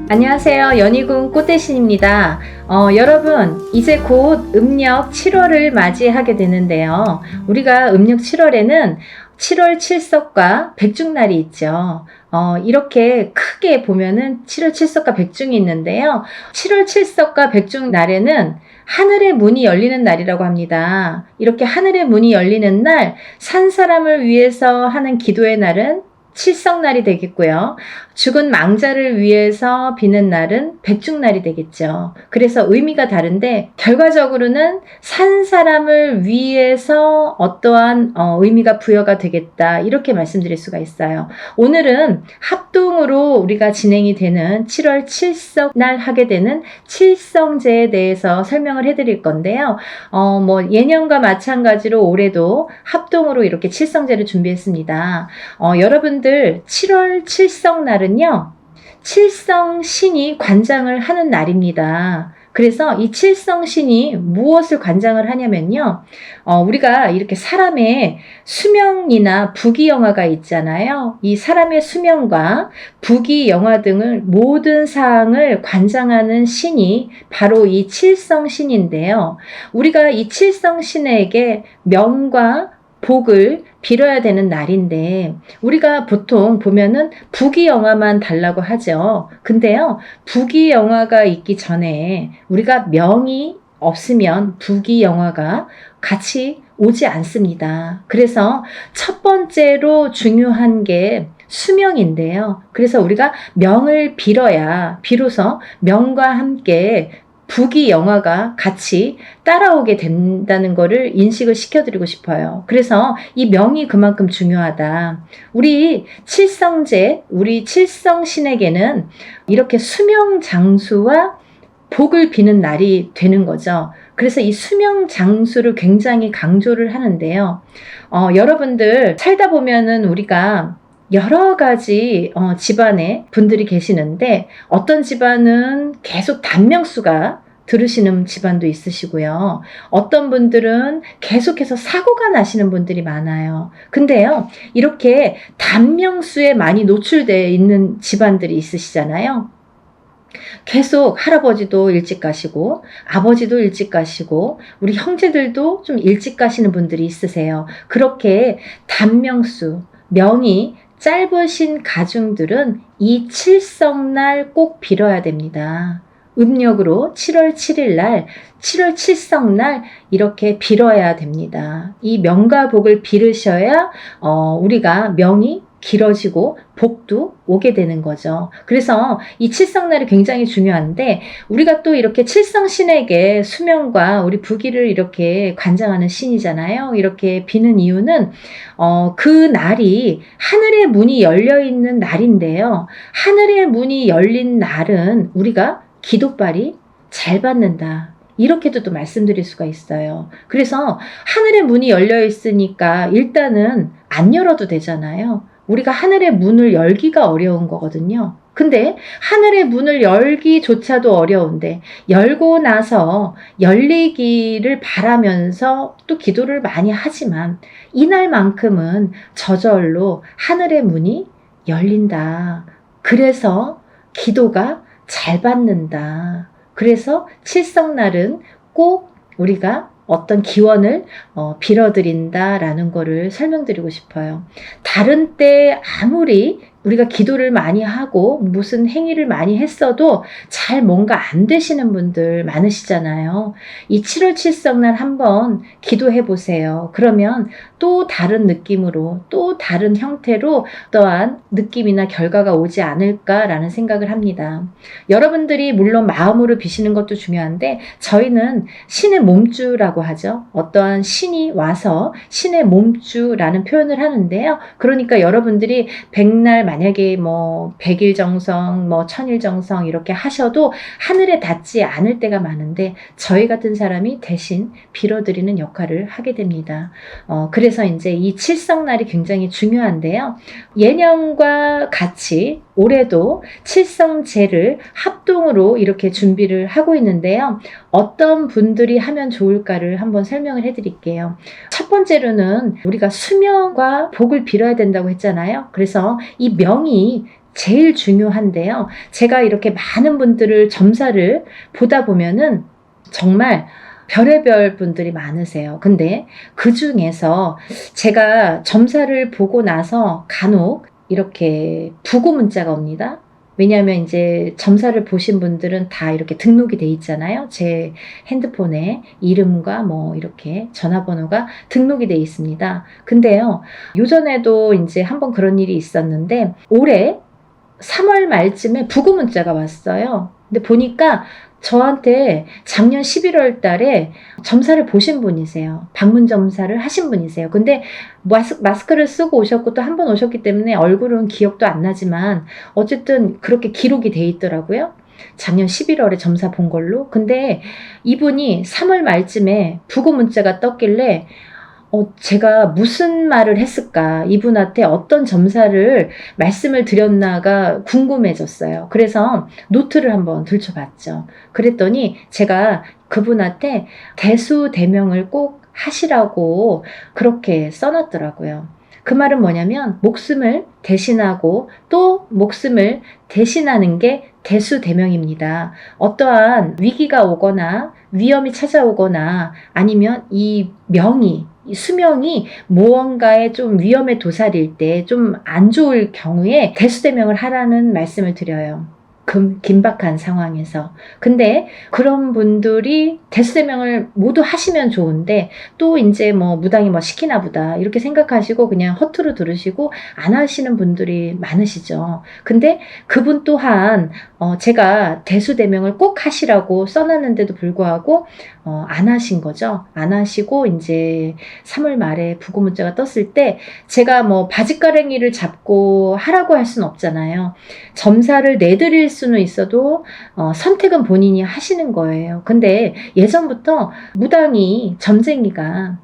안녕하세요. 연희군 꽃대신입니다. 여러분, 이제 곧 음력 7월을 맞이하게 되는데요. 우리가 음력 7월에는 7월 칠석과 백중날이 있죠. 이렇게 크게 보면은 7월 칠석과 백중이 있는데요. 7월 칠석과 백중날에는 하늘의 문이 열리는 날이라고 합니다. 이렇게 하늘의 문이 열리는 날, 산 사람을 위해서 하는 기도의 날은 칠성날이 되겠고요. 죽은 망자를 위해서 비는 날은 백중날이 되겠죠. 그래서 의미가 다른데 결과적으로는 산 사람을 위해서 어떠한 의미가 부여가 되겠다, 이렇게 말씀드릴 수가 있어요. 오늘은 합동으로 우리가 진행이 되는 7월 칠석날 하게 되는 칠성제에 대해서 설명을 해드릴 건데요. 예년과 마찬가지로 올해도 합동으로 이렇게 칠성제를 준비했습니다. 여러분들 7월 칠성날은요, 칠성신이 관장을 하는 날입니다. 그래서 이 칠성신이 무엇을 관장을 하냐면요, 우리가 이렇게 사람의 수명이나 부귀영화가 있잖아요. 이 사람의 수명과 부귀영화 등을 모든 사항을 관장하는 신이 바로 이 칠성신인데요. 우리가 이 칠성신에게 명과 복을 빌어야 되는 날인데, 우리가 보통 보면은 부귀영화만 달라고 하죠. 근데요, 부귀영화가 있기 전에 우리가 명이 없으면 부귀영화가 같이 오지 않습니다. 그래서 첫 번째로 중요한 게 수명인데요. 그래서 우리가 명을 빌어야 비로소 명과 함께 부귀영화가 같이 따라오게 된다는 것을 인식을 시켜드리고 싶어요. 그래서 이 명이 그만큼 중요하다. 우리 칠성제, 우리 칠성신에게는 이렇게 수명 장수와 복을 비는 날이 되는 거죠. 그래서 이 수명 장수를 굉장히 강조를 하는데요. 여러분들 살다 보면은 우리가 여러 가지 집안에 분들이 계시는데, 어떤 집안은 계속 단명수가 들으시는 집안도 있으시고요. 어떤 분들은 계속해서 사고가 나시는 분들이 많아요. 근데요, 이렇게 단명수에 많이 노출되어 있는 집안들이 있으시잖아요. 계속 할아버지도 일찍 가시고 아버지도 일찍 가시고 우리 형제들도 좀 일찍 가시는 분들이 있으세요. 그렇게 단명수, 명이 짧으신 가중들은 이 칠성날 꼭 빌어야 됩니다. 음력으로 7월 7일 날, 7월 칠성날 이렇게 빌어야 됩니다. 이 명과 복을 빌으셔야 우리가 명이 길어지고 복도 오게 되는 거죠. 그래서 이 칠성날이 굉장히 중요한데, 우리가 또 이렇게 칠성신에게 수명과 우리 부귀를 이렇게 관장하는 신이잖아요. 이렇게 비는 이유는 그 날이 하늘의 문이 열려 있는 날인데요. 하늘의 문이 열린 날은 우리가 기도빨이 잘 받는다, 이렇게도 또 말씀드릴 수가 있어요. 그래서 하늘의 문이 열려 있으니까 일단은 안 열어도 되잖아요. 우리가 하늘의 문을 열기가 어려운 거거든요. 근데 하늘의 문을 열기조차도 어려운데 열고 나서 열리기를 바라면서 또 기도를 많이 하지만 이날만큼은 저절로 하늘의 문이 열린다. 그래서 기도가 잘 받는다. 그래서 칠성날은 꼭 우리가 어떤 기원을 빌어드린다라는 거를 설명드리고 싶어요. 다른 때 아무리 우리가 기도를 많이 하고 무슨 행위를 많이 했어도 잘 뭔가 안 되시는 분들 많으시잖아요. 이 7월 칠성날 한번 기도해 보세요. 그러면 또 다른 느낌으로, 또 다른 형태로 또한 느낌이나 결과가 오지 않을까라는 생각을 합니다. 여러분들이 물론 마음으로 비시는 것도 중요한데, 저희는 신의 몸주라고 하죠. 어떠한 신이 와서 신의 몸주라는 표현을 하는데요. 그러니까 여러분들이 백날 만약에 100일 정성, 1000일 정성 이렇게 하셔도 하늘에 닿지 않을 때가 많은데, 저희 같은 사람이 대신 빌어드리는 역할을 하게 됩니다. 그래서 이제 이 칠성날이 굉장히 중요한데요. 예년과 같이 올해도 칠성제를 합동으로 이렇게 준비를 하고 있는데요. 어떤 분들이 하면 좋을까를 한번 설명을 해드릴게요. 첫 번째로는 우리가 수명과 복을 빌어야 된다고 했잖아요. 그래서 이 명이 제일 중요한데요. 제가 이렇게 많은 분들을 점사를 보다 보면은 정말 별의별 분들이 많으세요. 근데 그 중에서 제가 점사를 보고 나서 간혹 이렇게 부고 문자가 옵니다. 왜냐하면 이제 점사를 보신 분들은 다 이렇게 등록이 돼 있잖아요. 제 핸드폰에 이름과 뭐 이렇게 전화번호가 등록이 돼 있습니다. 근데요, 요전에도 이제 한번 그런 일이 있었는데 올해 3월 말쯤에 부고 문자가 왔어요. 근데 보니까 저한테 작년 11월 달에 점사를 보신 분이세요. 방문 점사를 하신 분이세요. 근데 마스크를 쓰고 오셨고 또 한 번 오셨기 때문에 얼굴은 기억도 안 나지만 어쨌든 그렇게 기록이 돼 있더라고요. 작년 11월에 점사 본 걸로. 근데 이분이 3월 말쯤에 부고 문자가 떴길래 제가 무슨 말을 했을까? 이분한테 어떤 점사를 말씀을 드렸나가 궁금해졌어요. 그래서 노트를 한번 들춰봤죠. 그랬더니 제가 그분한테 대수대명을 꼭 하시라고 그렇게 써놨더라고요. 그 말은 뭐냐면 목숨을 대신하고 또 목숨을 대신하는 게 대수대명입니다. 어떠한 위기가 오거나 위험이 찾아오거나 아니면 이 명이 이 수명이 무언가에 좀 위험에 도사릴 때 좀 안 좋을 경우에 대수대명을 하라는 말씀을 드려요. 긴박한 상황에서. 근데 그런 분들이 대수대명을 모두 하시면 좋은데 또 이제 뭐 무당이 뭐 시키나 보다 이렇게 생각하시고 그냥 허투루 들으시고 안 하시는 분들이 많으시죠. 근데 그분 또한 제가 대수대명을 꼭 하시라고 써놨는데도 불구하고 안 하신 거죠. 안 하시고 이제 3월 말에 부고 문자가 떴을 때 제가 뭐 바짓가랭이를 잡고 하라고 할 수는 없잖아요. 점사를 내드릴 수는 있어도 선택은 본인이 하시는 거예요. 근데 예전부터 무당이 점쟁이가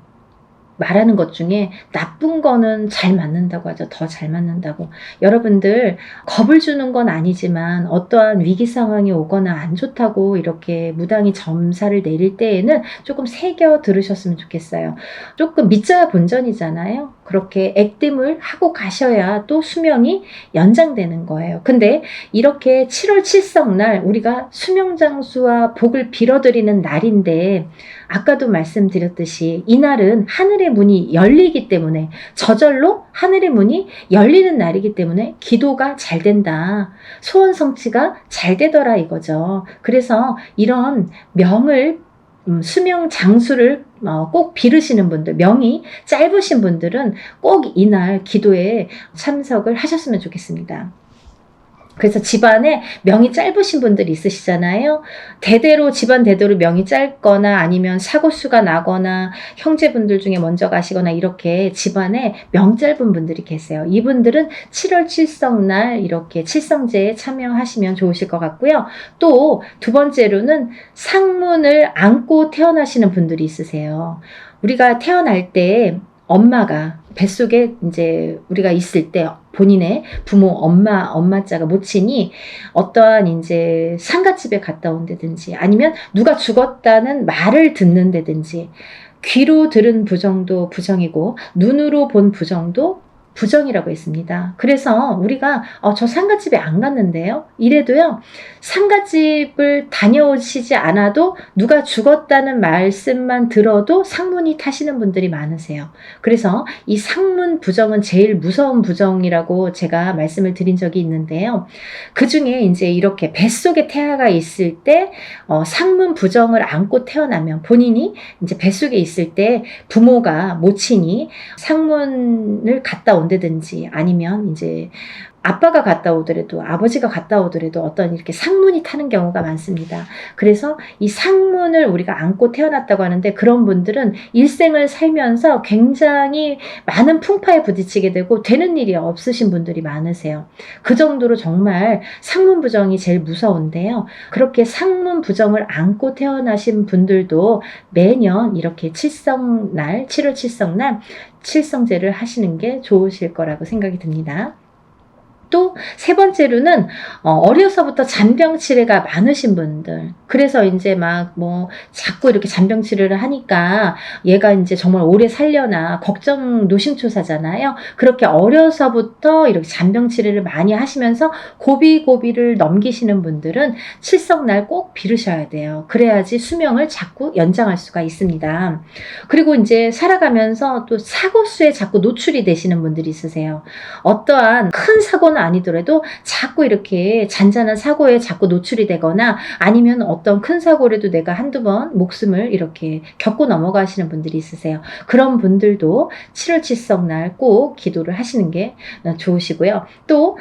말하는 것 중에 나쁜 거는 잘 맞는다고 하죠. 더 잘 맞는다고. 여러분들 겁을 주는 건 아니지만 어떠한 위기 상황이 오거나 안 좋다고 이렇게 무당이 점사를 내릴 때에는 조금 새겨 들으셨으면 좋겠어요. 조금 믿자 본전이잖아요. 그렇게 액땜을 하고 가셔야 또 수명이 연장되는 거예요. 근데 이렇게 7월 칠성날 우리가 수명장수와 복을 빌어드리는 날인데 아까도 말씀드렸듯이 이날은 하늘의 문이 열리기 때문에 저절로 하늘의 문이 열리는 날이기 때문에 기도가 잘 된다. 소원 성취가 잘 되더라 이거죠. 그래서 이런 명을 수명 장수를 꼭 빌으시는 분들, 명이 짧으신 분들은 꼭 이날 기도에 참석을 하셨으면 좋겠습니다. 그래서 집안에 명이 짧으신 분들이 있으시잖아요. 집안 대대로 명이 짧거나 아니면 사고수가 나거나 형제분들 중에 먼저 가시거나 이렇게 집안에 명 짧은 분들이 계세요. 이분들은 7월 칠성날 이렇게 칠성제에 참여하시면 좋으실 것 같고요. 또 두 번째로는 상문을 안고 태어나시는 분들이 있으세요. 우리가 태어날 때 엄마가 뱃속에 이제 우리가 있을 때 본인의 부모, 엄마자가 모친이 어떠한 이제 상갓집에 갔다 온다든지 아니면 누가 죽었다는 말을 듣는다든지 귀로 들은 부정도 부정이고 눈으로 본 부정도 부정이라고 했습니다. 그래서 우리가 저 상갓집에 안 갔는데요. 이래도요. 상갓집을 다녀오시지 않아도 누가 죽었다는 말씀만 들어도 상문이 타시는 분들이 많으세요. 그래서 이 상문 부정은 제일 무서운 부정이라고 제가 말씀을 드린 적이 있는데요. 그 중에 이제 이렇게 뱃속에 태아가 있을 때 상문 부정을 안고 태어나면 본인이 이제 뱃속에 있을 때 부모가 모친이 상문을 갔다 온다든지 아니면 이제 아빠가 갔다 오더라도 아버지가 갔다 오더라도 어떤 이렇게 상문이 타는 경우가 많습니다. 그래서 이 상문을 우리가 안고 태어났다고 하는데 그런 분들은 일생을 살면서 굉장히 많은 풍파에 부딪히게 되고 되는 일이 없으신 분들이 많으세요. 그 정도로 정말 상문 부정이 제일 무서운데요. 그렇게 상문 부정을 안고 태어나신 분들도 매년 이렇게 7월 칠성날 칠성제를 하시는 게 좋으실 거라고 생각이 듭니다. 또 세 번째로는 어려서부터 잔병치레가 많으신 분들. 그래서 이제 막 뭐 자꾸 이렇게 잔병치레를 하니까 얘가 이제 정말 오래 살려나 걱정 노심초사잖아요. 그렇게 어려서부터 이렇게 잔병치레를 많이 하시면서 고비고비를 넘기시는 분들은 칠성날 꼭 빌으셔야 돼요. 그래야지 수명을 자꾸 연장할 수가 있습니다. 그리고 이제 살아가면서 또 사고수에 자꾸 노출이 되시는 분들이 있으세요. 어떠한 큰 사고는 아니더라도 자꾸 이렇게 잔잔한 사고에 자꾸 노출이 되거나 아니면 어떤 큰 사고라도 내가 한두 번 목숨을 이렇게 겪고 넘어가시는 분들이 있으세요. 그런 분들도 7월 칠성날 꼭 기도를 하시는 게 좋으시고요. 또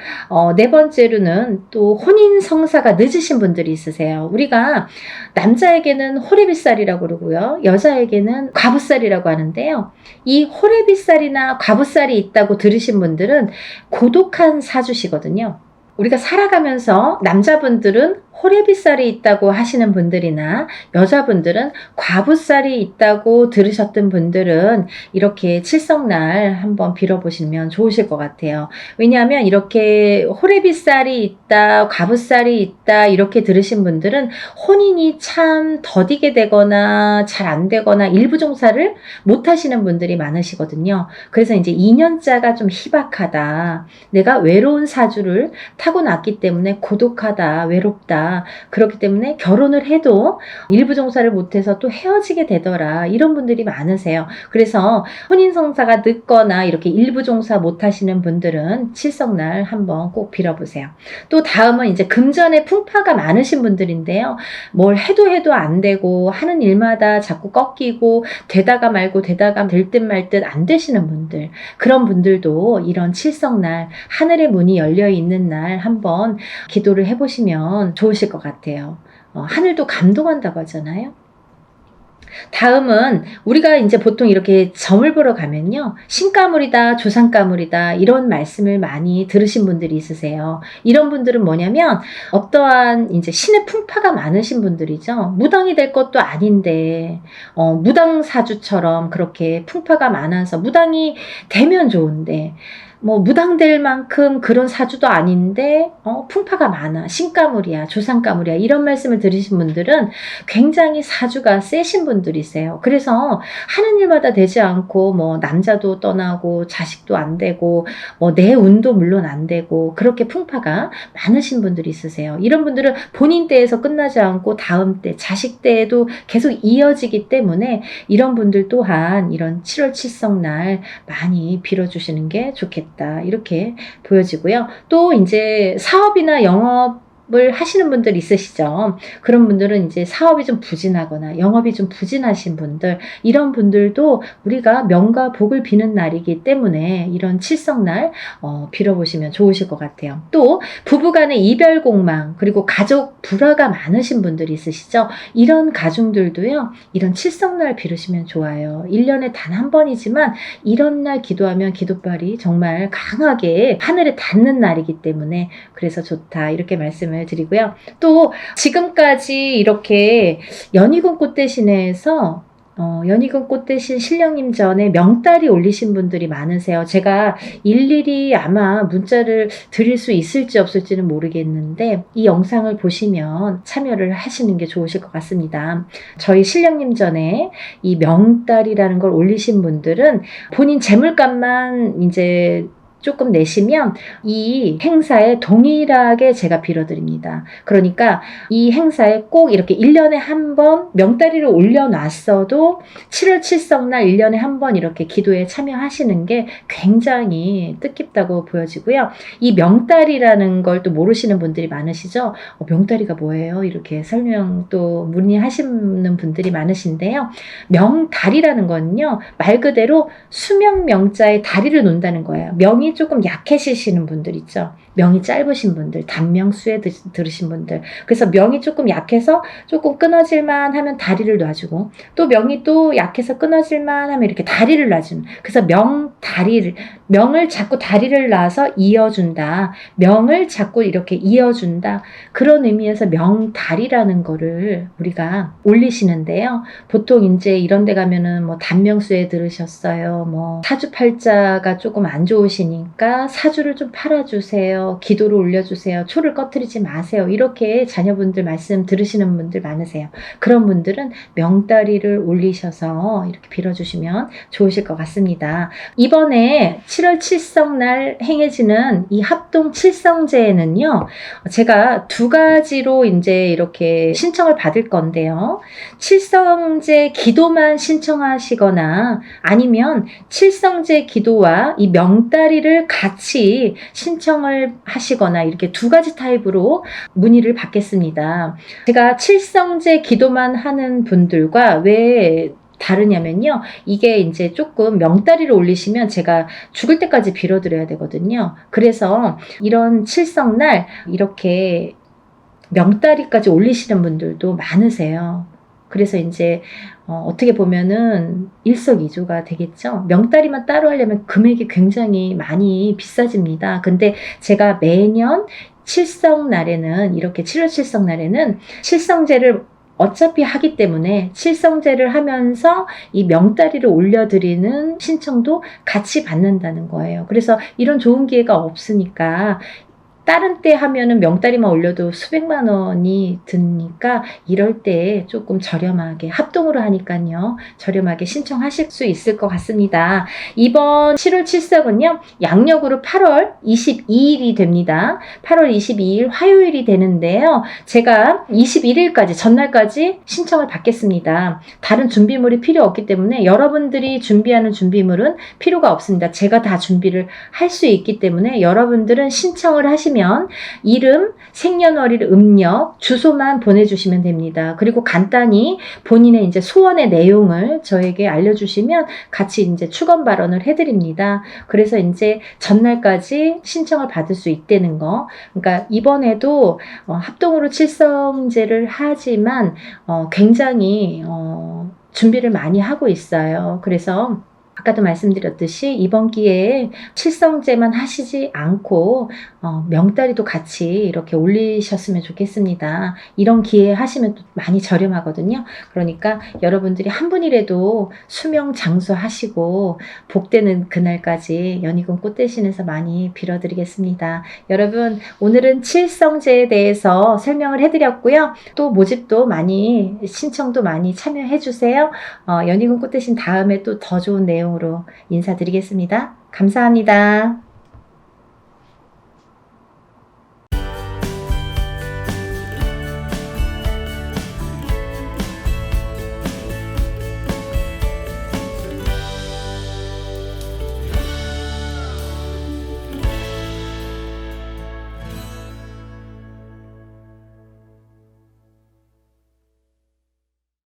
네 번째로는 또 혼인성사가 늦으신 분들이 있으세요. 우리가 남자에게는 호레비살이라고 그러고요. 여자에게는 과부살이라고 하는데요. 이 호레비살이나 과부살이 있다고 들으신 분들은 고독한 사주시거든요. 우리가 살아가면서 남자분들은 호레비살이 있다고 하시는 분들이나 여자분들은 과부살이 있다고 들으셨던 분들은 이렇게 칠성날 한번 빌어보시면 좋으실 것 같아요. 왜냐하면 이렇게 호레비살이 있다, 과부살이 있다 이렇게 들으신 분들은 혼인이 참 더디게 되거나 잘 안 되거나 일부 종사를 못 하시는 분들이 많으시거든요. 그래서 이제 2년자가 좀 희박하다. 내가 외로운 사주를 타고났기 때문에 고독하다, 외롭다. 그렇기 때문에 결혼을 해도 일부 종사를 못해서 또 헤어지게 되더라. 이런 분들이 많으세요. 그래서 혼인성사가 늦거나 이렇게 일부 종사 못하시는 분들은 칠성날 한번 꼭 빌어보세요. 또 다음은 이제 금전에 풍파가 많으신 분들인데요. 뭘 해도 안 되고 하는 일마다 자꾸 꺾이고 되다가 말고 되다가 될 듯 말 듯 안 되시는 분들, 그런 분들도 이런 칠성날 하늘의 문이 열려 있는 날 한번 기도를 해보시면 좋으실 것 같아요. 하늘도 감동한다고 하잖아요. 다음은 우리가 이제 보통 이렇게 점을 보러 가면요. 신가물이다, 조상가물이다 이런 말씀을 많이 들으신 분들이 있으세요. 이런 분들은 뭐냐면 어떠한 이제 신의 풍파가 많으신 분들이죠. 무당이 될 것도 아닌데 무당사주처럼 그렇게 풍파가 많아서 무당이 되면 좋은데 뭐 무당될 만큼 그런 사주도 아닌데 풍파가 많아, 신가물이야, 조상가물이야 이런 말씀을 들으신 분들은 굉장히 사주가 세신 분들이세요. 그래서 하는 일마다 되지 않고 뭐 남자도 떠나고 자식도 안 되고 뭐 내 운도 물론 안 되고 그렇게 풍파가 많으신 분들이 있으세요. 이런 분들은 본인 때에서 끝나지 않고 다음 때, 자식 때에도 계속 이어지기 때문에 이런 분들 또한 이런 7월 칠성날 많이 빌어주시는 게 좋겠다. 이렇게 보여지고요. 또 이제 사업이나 영업을 하시는 분들 있으시죠. 그런 분들은 이제 사업이 좀 부진하거나 영업이 좀 부진하신 분들, 이런 분들도 우리가 명과 복을 비는 날이기 때문에 이런 칠성날 빌어보시면 좋으실 것 같아요. 또 부부간의 이별 공망, 그리고 가족 불화가 많으신 분들이 있으시죠. 이런 가중들도요, 이런 칠성날 빌으시면 좋아요. 1년에 단 한 번이지만 이런 날 기도하면 기도발이 정말 강하게 하늘에 닿는 날이기 때문에 그래서 좋다 이렇게 말씀을 드리고요. 또 지금까지 이렇게 연희군 꽃대신에서 연희군 꽃대신 신령님 전에 명달이 올리신 분들이 많으세요. 제가 일일이 아마 문자를 드릴 수 있을지 없을지는 모르겠는데 이 영상을 보시면 참여를 하시는 게 좋으실 것 같습니다. 저희 신령님 전에 이 명달이라는 걸 올리신 분들은 본인 재물값만 이제 조금 내시면 이 행사에 동일하게 제가 빌어드립니다. 그러니까 이 행사에 꼭 이렇게 1년에 한 번 명다리를 올려놨어도 7월 칠성날 1년에 한 번 이렇게 기도에 참여하시는 게 굉장히 뜻깊다고 보여지고요. 이 명다리라는 걸 또 모르시는 분들이 많으시죠. 명다리가 뭐예요? 이렇게 설명 또 문의하시는 분들이 많으신데요. 명다리라는 건요, 말 그대로 수명 명자의 다리를 논다는 거예요. 명이 조금 약해지시는 분들 있죠. 명이 짧으신 분들, 단명수에 들으신 분들. 그래서 명이 조금 약해서 조금 끊어질만 하면 다리를 놔주고, 또 명이 또 약해서 끊어질만 하면 이렇게 다리를 놔주는. 그래서 명을 자꾸 다리를 놔서 이어준다. 명을 자꾸 이렇게 이어준다. 그런 의미에서 명다리라는 거를 우리가 올리시는데요. 보통 이제 이런 데 가면은 뭐 단명수에 들으셨어요. 뭐 사주팔자가 조금 안 좋으시니 그러니까 사주를 좀 팔아주세요. 기도를 올려주세요. 초를 꺼트리지 마세요. 이렇게 자녀분들 말씀 들으시는 분들 많으세요. 그런 분들은 명다리를 올리셔서 이렇게 빌어주시면 좋으실 것 같습니다. 이번에 7월 칠성날 행해지는 이 합동 칠성제에는요, 제가 두 가지로 이제 이렇게 신청을 받을 건데요. 칠성제 기도만 신청하시거나 아니면 칠성제 기도와 이 명다리를 같이 신청을 하시거나 이렇게 두 가지 타입으로 문의를 받겠습니다. 제가 칠성제 기도만 하는 분들과 왜 다르냐면요. 이게 이제 조금 명다리를 올리시면 제가 죽을 때까지 빌어드려야 되거든요. 그래서 이런 칠성날 이렇게 명다리까지 올리시는 분들도 많으세요. 그래서 이제 어떻게 보면은 일석이조가 되겠죠. 명다리만 따로 하려면 금액이 굉장히 많이 비싸집니다. 근데 제가 매년 칠성날에는 이렇게 7월 칠성날에는 칠성제를 어차피 하기 때문에 칠성제를 하면서 이 명다리를 올려드리는 신청도 같이 받는다는 거예요. 그래서 이런 좋은 기회가 없으니까 다른 때 하면은 명다리만 올려도 수백만 원이 드니까 이럴 때 조금 저렴하게 합동으로 하니까요. 저렴하게 신청하실 수 있을 것 같습니다. 이번 7월 칠석은요. 양력으로 8월 22일이 됩니다. 8월 22일 화요일이 되는데요. 제가 21일까지 전날까지 신청을 받겠습니다. 다른 준비물이 필요 없기 때문에 여러분들이 준비하는 준비물은 필요가 없습니다. 제가 다 준비를 할 수 있기 때문에 여러분들은 신청을 하시면 이름, 생년월일, 음력, 주소만 보내주시면 됩니다. 그리고 간단히 본인의 이제 소원의 내용을 저에게 알려주시면 같이 이제 축원 발언을 해드립니다. 그래서 이제 전날까지 신청을 받을 수 있다는 거. 그러니까 이번에도 합동으로 칠성제를 하지만 굉장히 준비를 많이 하고 있어요. 그래서 아까도 말씀드렸듯이 이번 기회에 칠성제만 하시지 않고 명다리도 같이 이렇게 올리셨으면 좋겠습니다. 이런 기회 하시면 또 많이 저렴하거든요. 그러니까 여러분들이 한 분이라도 수명 장수하시고 복되는 그날까지 연희군 꽃대신에서 많이 빌어드리겠습니다. 여러분 오늘은 칠성제에 대해서 설명을 해드렸고요. 또 모집도 많이 신청도 많이 참여해 주세요. 연희군 꽃대신 다음에 또 더 좋은 내용으로 인사드리겠습니다. 감사합니다.